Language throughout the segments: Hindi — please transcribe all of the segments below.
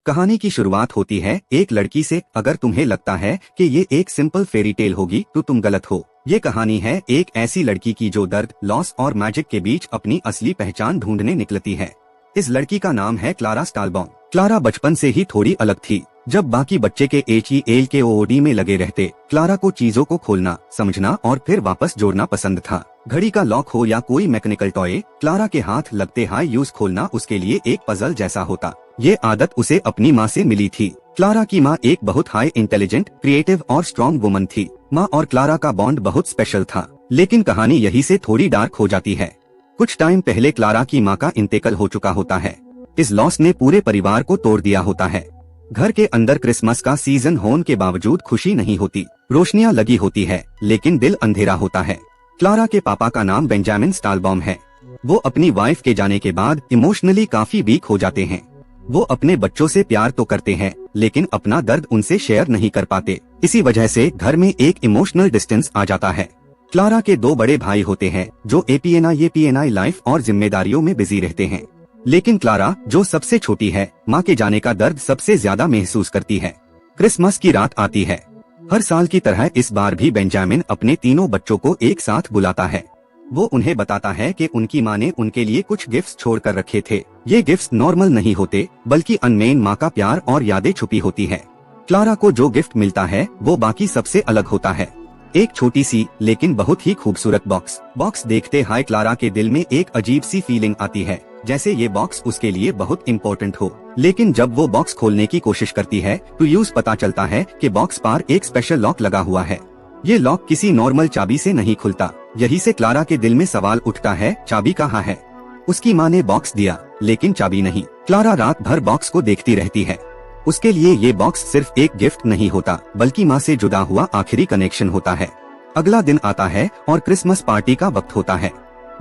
कहानी की शुरुआत होती है एक लड़की से। अगर तुम्हें लगता है कि ये एक सिंपल फेरी टेल होगी तो तुम गलत हो। ये कहानी है एक ऐसी लड़की की जो दर्द, लॉस और मैजिक के बीच अपनी असली पहचान ढूंढने निकलती है। इस लड़की का नाम है क्लारा स्टालबॉम। क्लारा बचपन से ही थोड़ी अलग थी। जब बाकी बच्चे के HELKOOD में लगे रहते, क्लारा को चीजों को खोलना, समझना और फिर वापस जोड़ना पसंद था। घड़ी का लॉक हो या कोई मैकेनिकल टॉय, क्लारा के हाथ लगते हाई यूज खोलना उसके लिए एक पजल जैसा होता। ये आदत उसे अपनी माँ से मिली थी। क्लारा की माँ एक बहुत हाई इंटेलिजेंट, क्रिएटिव और स्ट्रॉन्ग वुमन थी। माँ और क्लारा का बॉन्ड बहुत स्पेशल था। लेकिन कहानी यही से थोड़ी डार्क हो जाती है। कुछ टाइम पहले क्लारा की माँ का इंतकाल हो चुका होता है। इस लॉस ने पूरे परिवार को तोड़ दिया होता है। घर के अंदर क्रिसमस का सीजन होने के बावजूद खुशी नहीं होती। रोशनियां लगी होती है लेकिन दिल अंधेरा होता है। क्लारा के पापा का नाम बेंजामिन स्टालबॉम है। वो अपनी वाइफ के जाने के बाद इमोशनली काफी वीक हो जाते हैं। वो अपने बच्चों से प्यार तो करते हैं लेकिन अपना दर्द उनसे शेयर नहीं कर पाते। इसी वजह से घर में एक इमोशनल डिस्टेंस आ जाता है। क्लारा के दो बड़े भाई होते हैं जो APNI लाइफ और जिम्मेदारियों में बिजी रहते हैं। लेकिन क्लारा जो सबसे छोटी है, माँ के जाने का दर्द सबसे ज्यादा महसूस करती है। क्रिसमस की रात आती है। हर साल की तरह इस बार भी बेंजामिन अपने तीनों बच्चों को एक साथ बुलाता है। वो उन्हें बताता है कि उनकी माँ ने उनके लिए कुछ गिफ्ट्स छोड़ कर रखे थे। ये गिफ्ट्स नॉर्मल नहीं होते बल्कि अनमेन माँ का प्यार और यादें छुपी होती है। क्लारा को जो गिफ्ट मिलता है वो बाकी सबसे अलग होता है। एक छोटी सी लेकिन बहुत ही खूबसूरत बॉक्स देखते ही क्लारा के दिल में एक अजीब सी फीलिंग आती है, जैसे ये बॉक्स उसके लिए बहुत इम्पोर्टेंट हो। लेकिन जब वो बॉक्स खोलने की कोशिश करती है तो यूज पता चलता है कि बॉक्स पर एक स्पेशल लॉक लगा हुआ है। ये लॉक किसी नॉर्मल चाबी से नहीं खुलता। यही से क्लारा के दिल में सवाल उठता है, चाबी कहाँ है? उसकी माँ ने बॉक्स दिया लेकिन चाबी नहीं। क्लारा रात भर बॉक्स को देखती रहती है। उसके लिए ये बॉक्स सिर्फ एक गिफ्ट नहीं होता बल्कि माँ से जुड़ा हुआ आखिरी कनेक्शन होता है। अगला दिन आता है और क्रिसमस पार्टी का वक्त होता है।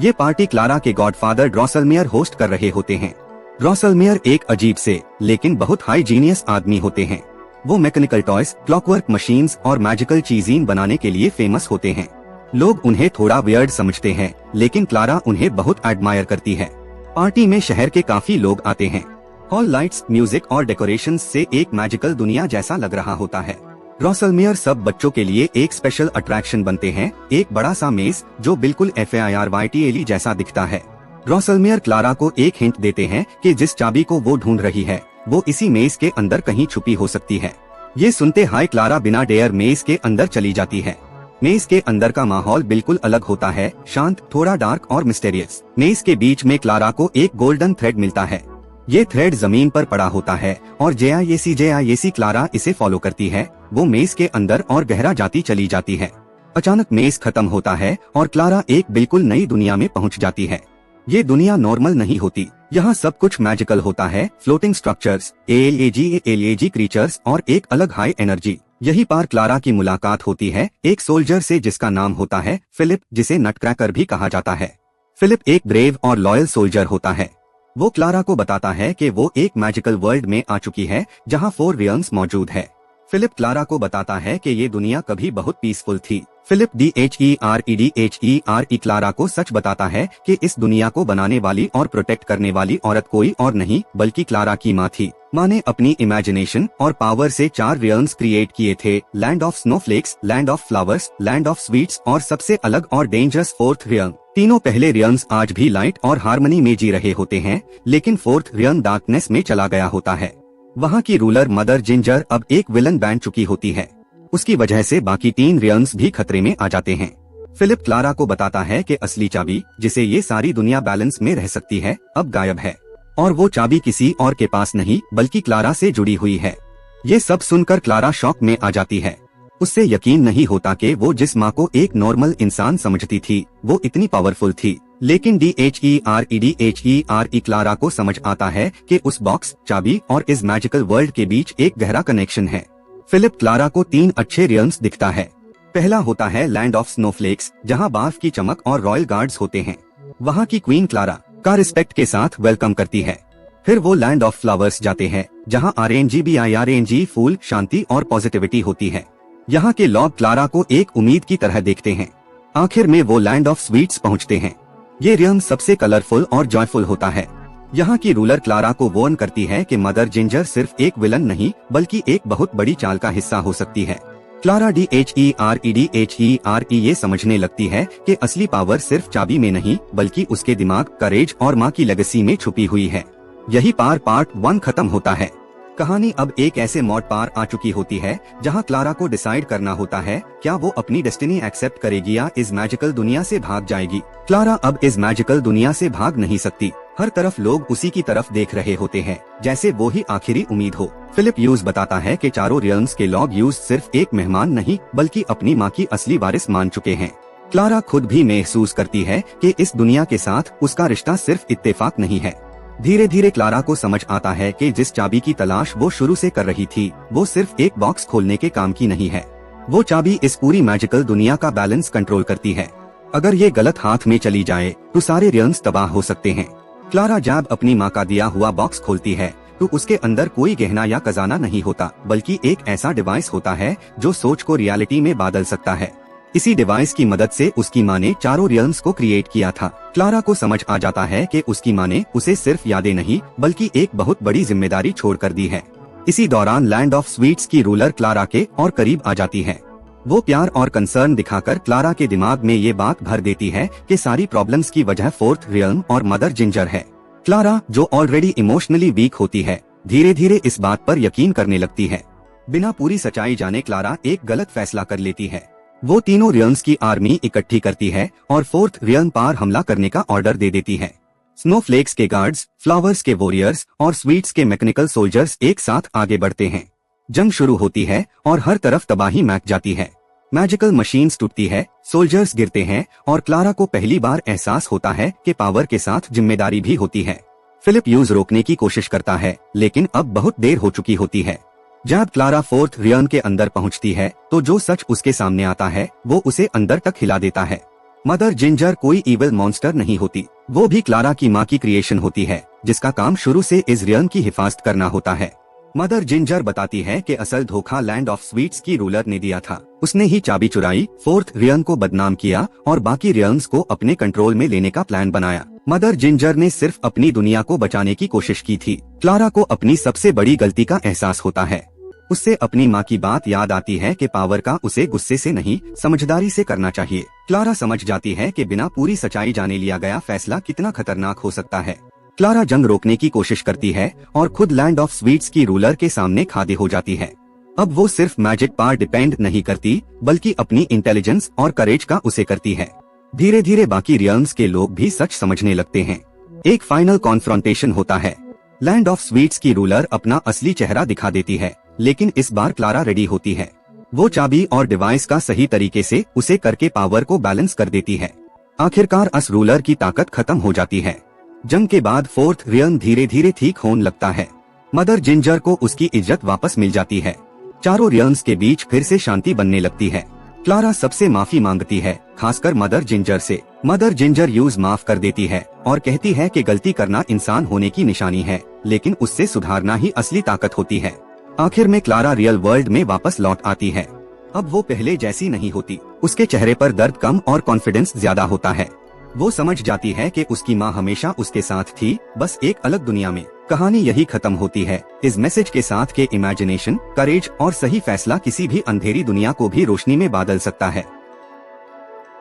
ये पार्टी क्लारा के गॉडफादर ड्रॉसलमेयर होस्ट कर रहे होते हैं। ड्रॉसलमेयर एक अजीब से लेकिन बहुत हाई जीनियस आदमी होते हैं। वो मैकेनिकल टॉयज, क्लॉकवर्क मशीन्स और मैजिकल चीज़ें बनाने के लिए फेमस होते हैं। लोग उन्हें थोड़ा वियर्ड समझते हैं लेकिन क्लारा उन्हें बहुत एडमायर करती है। पार्टी में शहर के काफी लोग आते हैं। हॉल लाइट्स, म्यूजिक और डेकोरेशंस से एक मैजिकल दुनिया जैसा लग रहा होता है। ड्रॉसलमेयर सब बच्चों के लिए एक स्पेशल अट्रैक्शन बनते हैं, एक बड़ा सा मेज जो बिल्कुल FAIRYTLE जैसा दिखता है। ड्रॉसलमेयर क्लारा को एक हिंट देते हैं कि जिस चाबी को वो ढूंढ रही है वो इसी मेज के अंदर कहीं छुपी हो सकती है। ये सुनते हाई क्लारा बिना डेयर मेज के अंदर चली जाती है। मेज के अंदर का माहौल बिल्कुल अलग होता है, शांत, थोड़ा डार्क और मिस्टेरियस। मेज के बीच में क्लारा को एक गोल्डन थ्रेड मिलता है। ये थ्रेड जमीन पर पड़ा होता है और जैसे क्लारा इसे फॉलो करती है वो मेज के अंदर और गहरा जाती चली जाती है। अचानक मेज खत्म होता है और क्लारा एक बिल्कुल नई दुनिया में पहुंच जाती है। ये दुनिया नॉर्मल नहीं होती। यहाँ सब कुछ मैजिकल होता है। फ्लोटिंग स्ट्रक्चर्स, ALAG क्रीचर्स और एक अलग हाई एनर्जी। यही पार क्लारा की मुलाकात होती है एक सोल्जर से जिसका नाम होता है फिलिप, जिसे नटक्रैकर भी कहा जाता है। फिलिप एक ब्रेव और लॉयल सोल्जर होता है। वो क्लारा को बताता है कि वो एक मैजिकल वर्ल्ड में आ चुकी है जहाँ 4 रियल्म्स मौजूद है। फिलिप क्लारा को बताता है कि ये दुनिया कभी बहुत पीसफुल थी। फिलिप DHEREDHERE क्लारा को सच बताता है कि इस दुनिया को बनाने वाली और प्रोटेक्ट करने वाली औरत कोई और नहीं बल्कि क्लारा की माँ थी। माँ ने अपनी इमेजिनेशन और पावर से 4 रियल्म्स क्रिएट किए थे, land of snowflakes, land of flowers, land of sweets और सबसे अलग और डेंजरस 4th रियल्म। तीनों पहले रियल्म्स आज भी लाइट और हार्मनी में जी रहे होते हैं लेकिन 4th रियल्म डार्कनेस में चला गया होता है। वहाँ की रूलर मदर जिंजर अब एक विलन बन चुकी होती है। उसकी वजह से बाकी 3 रियल्म्स भी खतरे में आ जाते हैं। फिलिप क्लारा को बताता है कि असली चाबी जिसे ये सारी दुनिया बैलेंस में रह सकती है अब गायब है और वो चाबी किसी और के पास नहीं बल्कि क्लारा से जुड़ी हुई है। ये सब सुनकर क्लारा शॉक में आ जाती है। उससे यकीन नहीं होता कि वो जिस माँ को एक नॉर्मल इंसान समझती थी वो इतनी पावरफुल थी। लेकिन DHEREDHERE क्लारा को समझ आता है कि उस बॉक्स, चाबी और इस मैजिकल वर्ल्ड के बीच एक गहरा कनेक्शन है। फिलिप क्लारा को 3 अच्छे रियल्म्स दिखता है। पहला होता है लैंड ऑफ स्नोफ्लेक्स, जहाँ बर्फ की चमक और रॉयल गार्ड्स होते हैं। वहाँ की क्वीन क्लारा का रिस्पेक्ट के साथ वेलकम करती है। फिर वो लैंड ऑफ फ्लावर्स जाते हैं जहाँ RNGBIRNG फूल, शांति और पॉजिटिविटी होती है। यहाँ के लॉर्ड क्लारा को एक उम्मीद की तरह देखते हैं। आखिर में वो लैंड ऑफ स्वीट्स पहुँचते हैं। ये रियल्म सबसे कलरफुल और जॉयफुल होता है। यहाँ की रूलर क्लारा को वार्न करती है कि मदर जिंजर सिर्फ एक विलन नहीं बल्कि एक बहुत बड़ी चाल का हिस्सा हो सकती है। क्लारा DHERE ये समझने लगती है कि असली पावर सिर्फ चाबी में नहीं बल्कि उसके दिमाग, करेज और माँ की लेगेसी में छुपी हुई है। यही पार्ट 1 खत्म होता है। कहानी अब एक ऐसे मोड़ पार आ चुकी होती है जहां क्लारा को डिसाइड करना होता है क्या वो अपनी डेस्टिनी एक्सेप्ट करेगी या इस मैजिकल दुनिया से भाग जाएगी। क्लारा अब इस मैजिकल दुनिया से भाग नहीं सकती। हर तरफ लोग उसी की तरफ देख रहे होते हैं जैसे वो ही आखिरी उम्मीद हो। फिलिप ह्यूज बताता है कि चारों रियल्म्स के लॉग ह्यूज सिर्फ एक मेहमान नहीं बल्कि अपनी माँ की असली वारिस मान चुके हैं। क्लारा खुद भी महसूस करती है कि इस दुनिया के साथ उसका रिश्ता सिर्फ इत्तेफाक नहीं है। धीरे धीरे क्लारा को समझ आता है कि जिस चाबी की तलाश वो शुरू से कर रही थी वो सिर्फ एक बॉक्स खोलने के काम की नहीं है। वो चाबी इस पूरी मैजिकल दुनिया का बैलेंस कंट्रोल करती है। अगर ये गलत हाथ में चली जाए तो सारे रियल्म्स तबाह हो सकते हैं। क्लारा जब अपनी माँ का दिया हुआ बॉक्स खोलती है तो उसके अंदर कोई गहना या खजाना नहीं होता बल्कि एक ऐसा डिवाइस होता है जो सोच को रियलिटी में बदल सकता है। इसी डिवाइस की मदद से उसकी माँ ने चारों रियल्म्स को क्रिएट किया था। क्लारा को समझ आ जाता है कि उसकी माँ ने उसे सिर्फ यादें नहीं बल्कि एक बहुत बड़ी जिम्मेदारी छोड़ कर दी है। इसी दौरान लैंड ऑफ स्वीट्स की रूलर क्लारा के और करीब आ जाती है। वो प्यार और कंसर्न दिखाकर क्लारा के दिमाग में ये बात भर देती है कि सारी प्रॉब्लम्स की वजह फोर्थ रियल्म और मदर जिंजर है। क्लारा जो ऑलरेडी इमोशनली वीक होती है धीरे धीरे इस बात पर यकीन करने लगती है। बिना पूरी सच्चाई जाने क्लारा एक गलत फैसला कर लेती है। वो तीनों रियल्म्स की आर्मी इकट्ठी करती है और फोर्थ रियल्म पर हमला करने का ऑर्डर दे देती है। स्नोफ्लेक्स के गार्ड्स, फ्लावर्स के वॉरियर्स और स्वीट्स के मैकेनिकल सोल्जर्स एक साथ आगे बढ़ते हैं। जंग शुरू होती है और हर तरफ तबाही मच जाती है। मैजिकल मशीन्स टूटती है, सोल्जर्स गिरते हैं और क्लारा को पहली बार एहसास होता है कि पावर के साथ जिम्मेदारी भी होती है। फिलिप ह्यूज रोकने की कोशिश करता है लेकिन अब बहुत देर हो चुकी होती है। जब क्लारा फोर्थ रियल्म के अंदर पहुंचती है तो जो सच उसके सामने आता है वो उसे अंदर तक हिला देता है। मदर जिंजर कोई इविल मॉन्स्टर नहीं होती, वो भी क्लारा की माँ की क्रिएशन होती है जिसका काम शुरू से इस रियल्म की हिफाजत करना होता है। मदर जिंजर बताती है कि असल धोखा लैंड ऑफ स्वीट्स की रूलर ने दिया था। उसने ही चाबी चुराई, फोर्थ रियल्म को बदनाम किया और बाकी रियल्म्स को अपने कंट्रोल में लेने का प्लान बनाया। मदर जिंजर ने सिर्फ अपनी दुनिया को बचाने की कोशिश की थी। क्लारा को अपनी सबसे बड़ी गलती का एहसास होता है। उससे अपनी माँ की बात याद आती है कि पावर का उसे गुस्से से नहीं समझदारी से करना चाहिए। क्लारा समझ जाती है कि बिना पूरी सच्चाई जाने लिया गया फैसला कितना खतरनाक हो सकता है। क्लारा जंग रोकने की कोशिश करती है और खुद लैंड ऑफ स्वीट्स की रूलर के सामने खादी हो जाती है। अब वो सिर्फ मैजिक पर डिपेंड नहीं करती बल्कि अपनी इंटेलिजेंस और करेज का उसे करती है। धीरे धीरे बाकी रियल्म्स के लोग भी सच समझने लगते हैं। एक फाइनल कॉन्फ्रंटेशन होता है। लैंड ऑफ स्वीट्स की रूलर अपना असली चेहरा दिखा देती है लेकिन इस बार क्लारा रेडी होती है। वो चाबी और डिवाइस का सही तरीके से उसे करके पावर को बैलेंस कर देती है। आखिरकार अस रूलर की ताकत खत्म हो जाती है। जंग के बाद फोर्थ रियल्म धीरे धीरे ठीक होने लगता है। मदर जिंजर को उसकी इज्जत वापस मिल जाती है। चारों रियल्म्स के बीच फिर से शांति बनने लगती है। क्लारा सबसे माफी मांगती है, खासकर मदर जिंजर से। मदर जिंजर यूज माफ कर देती है और कहती है कि गलती करना इंसान होने की निशानी है लेकिन उससे सुधारना ही असली ताकत होती है। आखिर में क्लारा रियल वर्ल्ड में वापस लौट आती है। अब वो पहले जैसी नहीं होती। उसके चेहरे पर दर्द कम और कॉन्फिडेंस ज्यादा होता है। वो समझ जाती है कि उसकी माँ हमेशा उसके साथ थी, बस एक अलग दुनिया में। कहानी यही खत्म होती है इस मैसेज के साथ कि इमेजिनेशन, करेज और सही फैसला किसी भी अंधेरी दुनिया को भी रोशनी में बदल सकता है।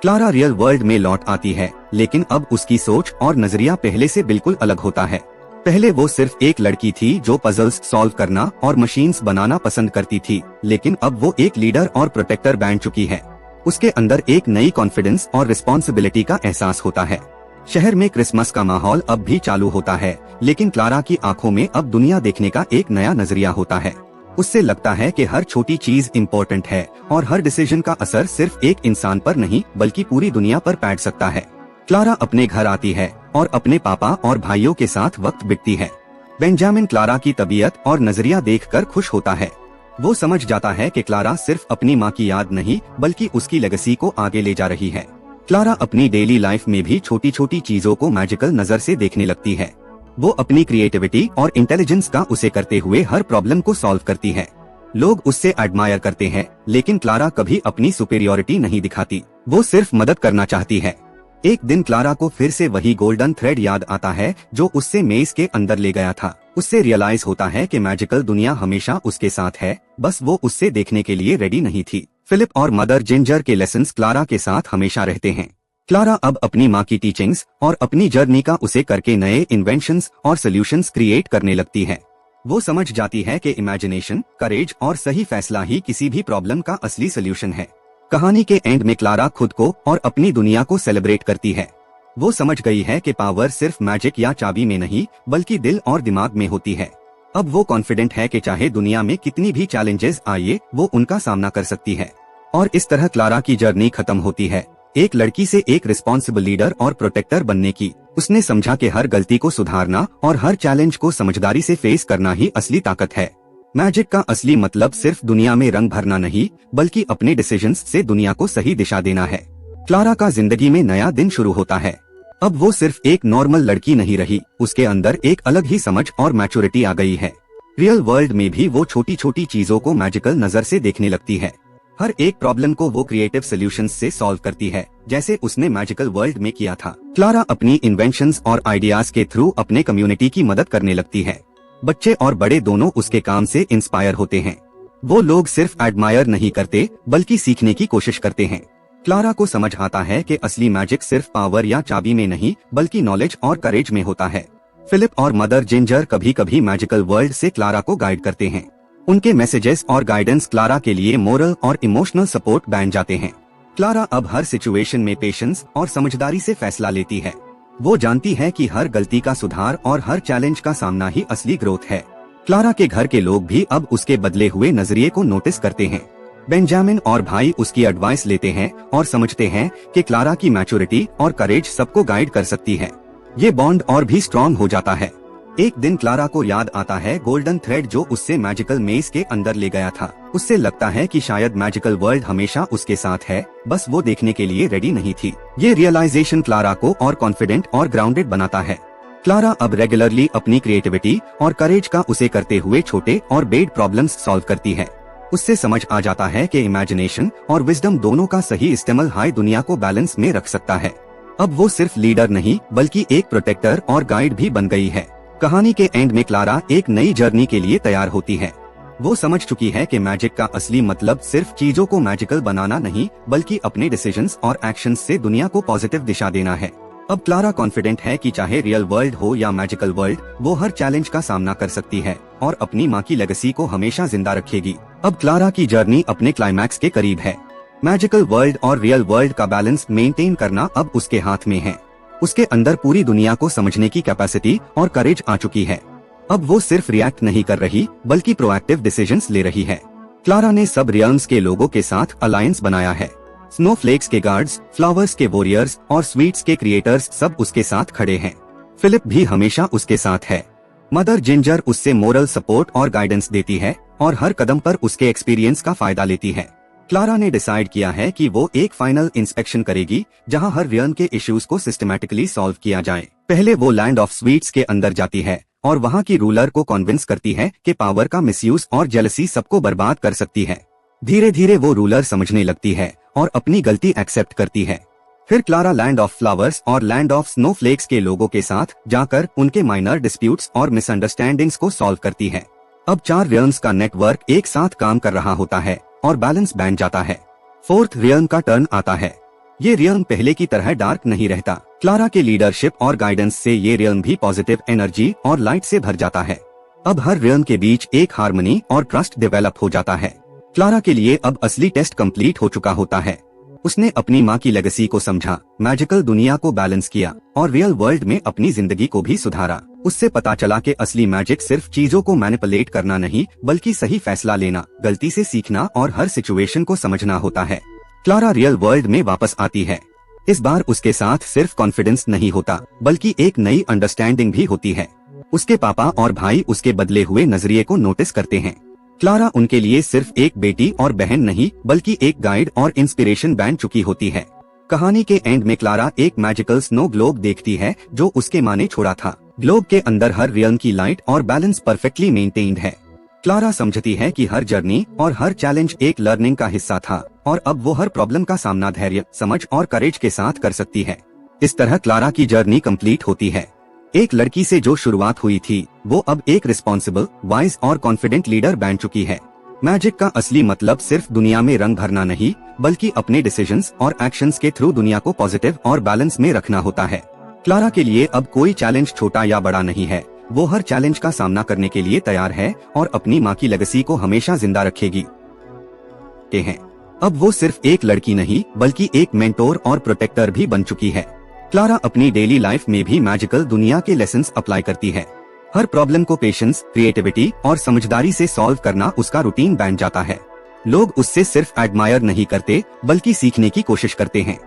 क्लारा रियल वर्ल्ड में लौट आती है लेकिन अब उसकी सोच और नजरिया पहले से बिल्कुल अलग होता है। पहले वो सिर्फ एक लड़की थी जो पजल्स सॉल्व करना और मशीन्स बनाना पसंद करती थी, लेकिन अब वो एक लीडर और प्रोटेक्टर बन चुकी है। उसके अंदर एक नई कॉन्फिडेंस और रिस्पॉन्सिबिलिटी का एहसास होता है। शहर में क्रिसमस का माहौल अब भी चालू होता है लेकिन क्लारा की आंखों में अब दुनिया देखने का एक नया नजरिया होता है। उससे लगता है कि हर छोटी चीज इम्पोर्टेंट है और हर डिसीजन का असर सिर्फ एक इंसान पर नहीं बल्कि पूरी दुनिया पर पड़ सकता है। क्लारा अपने घर आती है और अपने पापा और भाइयों के साथ वक्त बिताती है। बेंजामिन क्लारा की तबीयत और नजरिया देखकर खुश होता है। वो समझ जाता है कि क्लारा सिर्फ अपनी माँ की याद नहीं बल्कि उसकी लेगेसी को आगे ले जा रही है। क्लारा अपनी डेली लाइफ में भी छोटी छोटी चीजों को मैजिकल नजर से देखने लगती है। वो अपनी क्रिएटिविटी और इंटेलिजेंस का उसे करते हुए हर प्रॉब्लम को सॉल्व करती है। लोग उससे एडमायर करते हैं लेकिन क्लारा कभी अपनी सुपेरियोरिटी नहीं दिखाती। वो सिर्फ मदद करना चाहती है। एक दिन क्लारा को फिर से वही गोल्डन थ्रेड याद आता है जो उससे मेज के अंदर ले गया था। उससे रियलाइज होता है कि मैजिकल दुनिया हमेशा उसके साथ है, बस वो उससे देखने के लिए रेडी नहीं थी। फिलिप और मदर जिंजर के लेसन्स क्लारा के साथ हमेशा रहते हैं। क्लारा अब अपनी माँ की टीचिंग्स और अपनी जर्नी का उसे करके नए इन्वेंशंस और सोल्यूशंस क्रिएट करने लगती है। वो समझ जाती है कि इमेजिनेशन, करेज और सही फैसला ही किसी भी प्रॉब्लम का असली सोल्यूशन है। कहानी के एंड में क्लारा खुद को और अपनी दुनिया को सेलिब्रेट करती है। वो समझ गई है कि पावर सिर्फ मैजिक या चाबी में नहीं बल्कि दिल और दिमाग में होती है। अब वो कॉन्फिडेंट है कि चाहे दुनिया में कितनी भी चैलेंजेस आए वो उनका सामना कर सकती है। और इस तरह क्लारा की जर्नी खत्म होती है, एक लड़की से एक रिस्पॉन्सिबल लीडर और प्रोटेक्टर बनने की। उसने समझा कि हर गलती को सुधारना और हर चैलेंज को समझदारी से फेस करना ही असली ताकत है। मैजिक का असली मतलब सिर्फ दुनिया में रंग भरना नहीं बल्कि अपने डिसीजंस से दुनिया को सही दिशा देना है। क्लारा का जिंदगी में नया दिन शुरू होता है। अब वो सिर्फ एक नॉर्मल लड़की नहीं रही, उसके अंदर एक अलग ही समझ और मैच्योरिटी आ गई है। रियल वर्ल्ड में भी वो छोटी छोटी चीजों को मैजिकल नजर से देखने लगती है। हर एक प्रॉब्लम को वो क्रिएटिव सॉल्यूशंस से सॉल्व करती है, जैसे उसने मैजिकल वर्ल्ड में किया था। क्लारा अपनी इन्वेंशंस और आइडियाज के थ्रू अपने कम्युनिटी की मदद करने लगती है। बच्चे और बड़े दोनों उसके काम से इंस्पायर होते हैं। वो लोग सिर्फ एडमायर नहीं करते बल्कि सीखने की कोशिश करते हैं। क्लारा को समझ आता है कि असली मैजिक सिर्फ पावर या चाबी में नहीं बल्कि नॉलेज और करेज में होता है। फिलिप और मदर जिंजर कभी कभी मैजिकल वर्ल्ड से क्लारा को गाइड करते हैं। उनके मैसेजेस और गाइडेंस क्लारा के लिए मोरल और इमोशनल सपोर्ट बन जाते हैं। क्लारा अब हर सिचुएशन में पेशेंस और समझदारी से फैसला लेती है। वो जानती है कि हर गलती का सुधार और हर चैलेंज का सामना ही असली ग्रोथ है। क्लारा के घर के लोग भी अब उसके बदले हुए नजरिए को नोटिस करते हैं। बेंजामिन और भाई उसकी एडवाइस लेते हैं और समझते हैं कि क्लारा की मैच्योरिटी और करेज सबको गाइड कर सकती है। ये बॉन्ड और भी स्ट्रॉन्ग हो जाता है। एक दिन क्लारा को याद आता है गोल्डन थ्रेड जो उससे मैजिकल मेज के अंदर ले गया था। उससे लगता है कि शायद मैजिकल वर्ल्ड हमेशा उसके साथ है, बस वो देखने के लिए रेडी नहीं थी। ये रियलाइजेशन क्लारा को और कॉन्फिडेंट और ग्राउंडेड बनाता है। क्लारा अब रेगुलरली अपनी क्रिएटिविटी और करेज का उसे करते हुए छोटे और बेड प्रॉब्लम्स सॉल्व करती है। उससे समझ आ जाता है कि इमेजिनेशन और विजडम दोनों का सही इस्तेमाल हाई दुनिया को बैलेंस में रख सकता है। अब वो सिर्फ लीडर नहीं बल्कि एक प्रोटेक्टर और गाइड भी बन गई है। कहानी के एंड में क्लारा एक नई जर्नी के लिए तैयार होती है। वो समझ चुकी है कि मैजिक का असली मतलब सिर्फ चीजों को मैजिकल बनाना नहीं बल्कि अपने डिसीजंस और एक्शंस से दुनिया को पॉजिटिव दिशा देना है। अब क्लारा कॉन्फिडेंट है कि चाहे रियल वर्ल्ड हो या मैजिकल वर्ल्ड, वो हर चैलेंज का सामना कर सकती है और अपनी माँ की लेगेसी को हमेशा जिंदा रखेगी। अब क्लारा की जर्नी अपने क्लाइमैक्स के करीब है। मैजिकल वर्ल्ड और रियल वर्ल्ड का बैलेंस मेंटेन करना अब उसके हाथ में है। उसके अंदर पूरी दुनिया को समझने की कैपेसिटी और करेज आ चुकी है। अब वो सिर्फ रिएक्ट नहीं कर रही बल्कि प्रोएक्टिव डिसीजंस ले रही है। क्लारा ने सब रियल्म्स के लोगों के साथ अलायंस बनाया है। स्नोफ्लेक्स के गार्ड्स, फ्लावर्स के वॉरियर्स और स्वीट्स के क्रिएटर्स सब उसके साथ खड़े हैं। फिलिप भी हमेशा उसके साथ है। मदर जिंजर उससे मोरल सपोर्ट और गाइडेंस देती है और हर कदम पर उसके एक्सपीरियंस का फायदा लेती है। क्लारा ने डिसाइड किया है कि वो एक फाइनल इंस्पेक्शन करेगी जहां हर रियल्म के इश्यूज को सिस्टमैटिकली सॉल्व किया जाए। पहले वो लैंड ऑफ स्वीट्स के अंदर जाती है और वहां की रूलर को कन्विंस करती है कि पावर का मिसयूज और जेलसी सबको बर्बाद कर सकती है। धीरे धीरे वो रूलर समझने लगती है और अपनी गलती एक्सेप्ट करती है। फिर क्लारा लैंड ऑफ फ्लावर्स और लैंड ऑफ स्नोफ्लेक्स के लोगों के साथ जाकर उनके माइनर डिस्प्यूट्स और मिसअंडरस्टैंडिंग्स को सॉल्व करती है। अब 4 रियल्म्स का नेटवर्क एक साथ काम कर रहा होता है और बैलेंस बन जाता है। 4th रियल्म का टर्न आता है। ये रियल्म पहले की तरह डार्क नहीं रहता। क्लारा के लीडरशिप और गाइडेंस से ये रियल्म भी पॉजिटिव एनर्जी और लाइट से भर जाता है। अब हर रियल्म के बीच एक हार्मनी और ट्रस्ट डेवलप हो जाता है। क्लारा के लिए अब असली टेस्ट कंप्लीट हो चुका होता है। उसने अपनी माँ की लेगेसी को समझा, मैजिकल दुनिया को बैलेंस किया और रियल वर्ल्ड में अपनी जिंदगी को भी सुधारा। उससे पता चला कि असली मैजिक सिर्फ चीजों को मैनिपुलेट करना नहीं बल्कि सही फैसला लेना, गलती से सीखना और हर सिचुएशन को समझना होता है। क्लारा रियल वर्ल्ड में वापस आती है। इस बार उसके साथ सिर्फ कॉन्फिडेंस नहीं होता बल्कि एक नई अंडरस्टैंडिंग भी होती है। उसके पापा और भाई उसके बदले हुए नजरिए को नोटिस करते हैं। क्लारा उनके लिए सिर्फ एक बेटी और बहन नहीं बल्कि एक गाइड और इंस्पिरेशन बन चुकी होती है। कहानी के एंड में क्लारा एक मैजिकल स्नो ग्लोब देखती है जो उसके माँ ने छोड़ा था। ग्लोब के अंदर हर रियल्म की लाइट और बैलेंस परफेक्टली मेंटेन्ड है। क्लारा समझती है कि हर जर्नी और हर चैलेंज एक लर्निंग का हिस्सा था और अब वो हर प्रॉब्लम का सामना धैर्य, समझ और करेज के साथ कर सकती है। इस तरह क्लारा की जर्नी कंप्लीट होती है। एक लड़की से जो शुरुआत हुई थी वो अब एक रिस्पॉन्सिबल, वाइज और कॉन्फिडेंट लीडर बन चुकी है। मैजिक का असली मतलब सिर्फ दुनिया में रंग भरना नहीं, बल्कि अपने डिसीजंस और एक्शंस के थ्रू दुनिया को पॉजिटिव और बैलेंस में रखना होता है। क्लारा के लिए अब कोई चैलेंज छोटा या बड़ा नहीं है। वो हर चैलेंज का सामना करने के लिए तैयार है और अपनी माँ की लेगेसी को हमेशा जिंदा रखेगी। अब वो सिर्फ एक लड़की नहीं बल्कि एक मेंटोर और प्रोटेक्टर भी बन चुकी है। क्लारा अपनी डेली लाइफ में भी मैजिकल दुनिया के लेसन्स अप्लाई करती है। हर प्रॉब्लम को पेशेंस, क्रिएटिविटी और समझदारी से सॉल्व करना उसका रूटीन बन जाता है। लोग उससे सिर्फ एडमायर नहीं करते बल्कि सीखने की कोशिश करते हैं।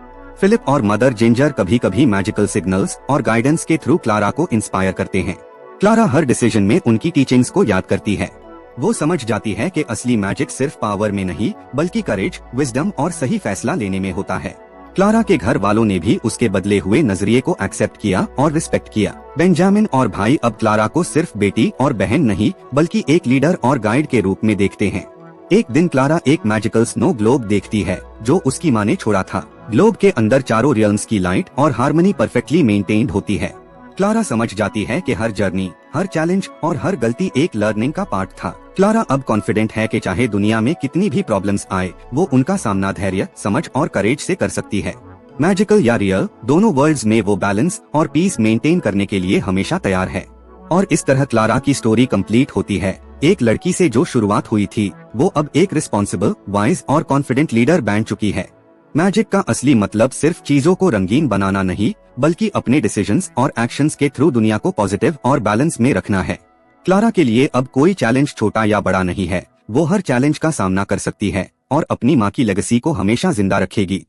फिलिप और मदर जिंजर कभी कभी मैजिकल सिग्नल्स और गाइडेंस के थ्रू क्लारा को इंस्पायर करते हैं। क्लारा हर डिसीजन में उनकी टीचिंग्स को याद करती है। वो समझ जाती है कि असली मैजिक सिर्फ पावर में नहीं बल्कि करेज, विजडम और सही फैसला लेने में होता है। क्लारा के घर वालों ने भी उसके बदले हुए नजरिए को एक्सेप्ट किया और रिस्पेक्ट किया। बेंजामिन और भाई अब क्लारा को सिर्फ बेटी और बहन नहीं बल्कि एक लीडर और गाइड के रूप में देखते हैं। एक दिन क्लारा एक मैजिकल स्नो ग्लोब देखती है जो उसकी माँ ने छोड़ा था। ग्लोब के अंदर चारों रियल्म्स की लाइट और हार्मनी परफेक्टली मेंटेन्ड होती है। क्लारा समझ जाती है कि हर जर्नी, हर चैलेंज और हर गलती एक लर्निंग का पार्ट था। क्लारा अब कॉन्फिडेंट है कि चाहे दुनिया में कितनी भी प्रॉब्लम्स आए, वो उनका सामना धैर्य, समझ और करेज से कर सकती है। मैजिकल या रियल, दोनों वर्ल्ड्स में वो बैलेंस और पीस मेंटेन करने के लिए हमेशा तैयार है। और इस तरह क्लारा की स्टोरी कंप्लीट होती है। एक लड़की से जो शुरुआत हुई थी वो अब एक रिस्पॉन्सिबल, वाइज और कॉन्फिडेंट लीडर बन चुकी है। मैजिक का असली मतलब सिर्फ चीजों को रंगीन बनाना नहीं बल्कि अपने डिसीजंस और एक्शंस के थ्रू दुनिया को पॉजिटिव और बैलेंस में रखना है। क्लारा के लिए अब कोई चैलेंज छोटा या बड़ा नहीं है। वो हर चैलेंज का सामना कर सकती है और अपनी माँ की लेगेसी को हमेशा जिंदा रखेगी।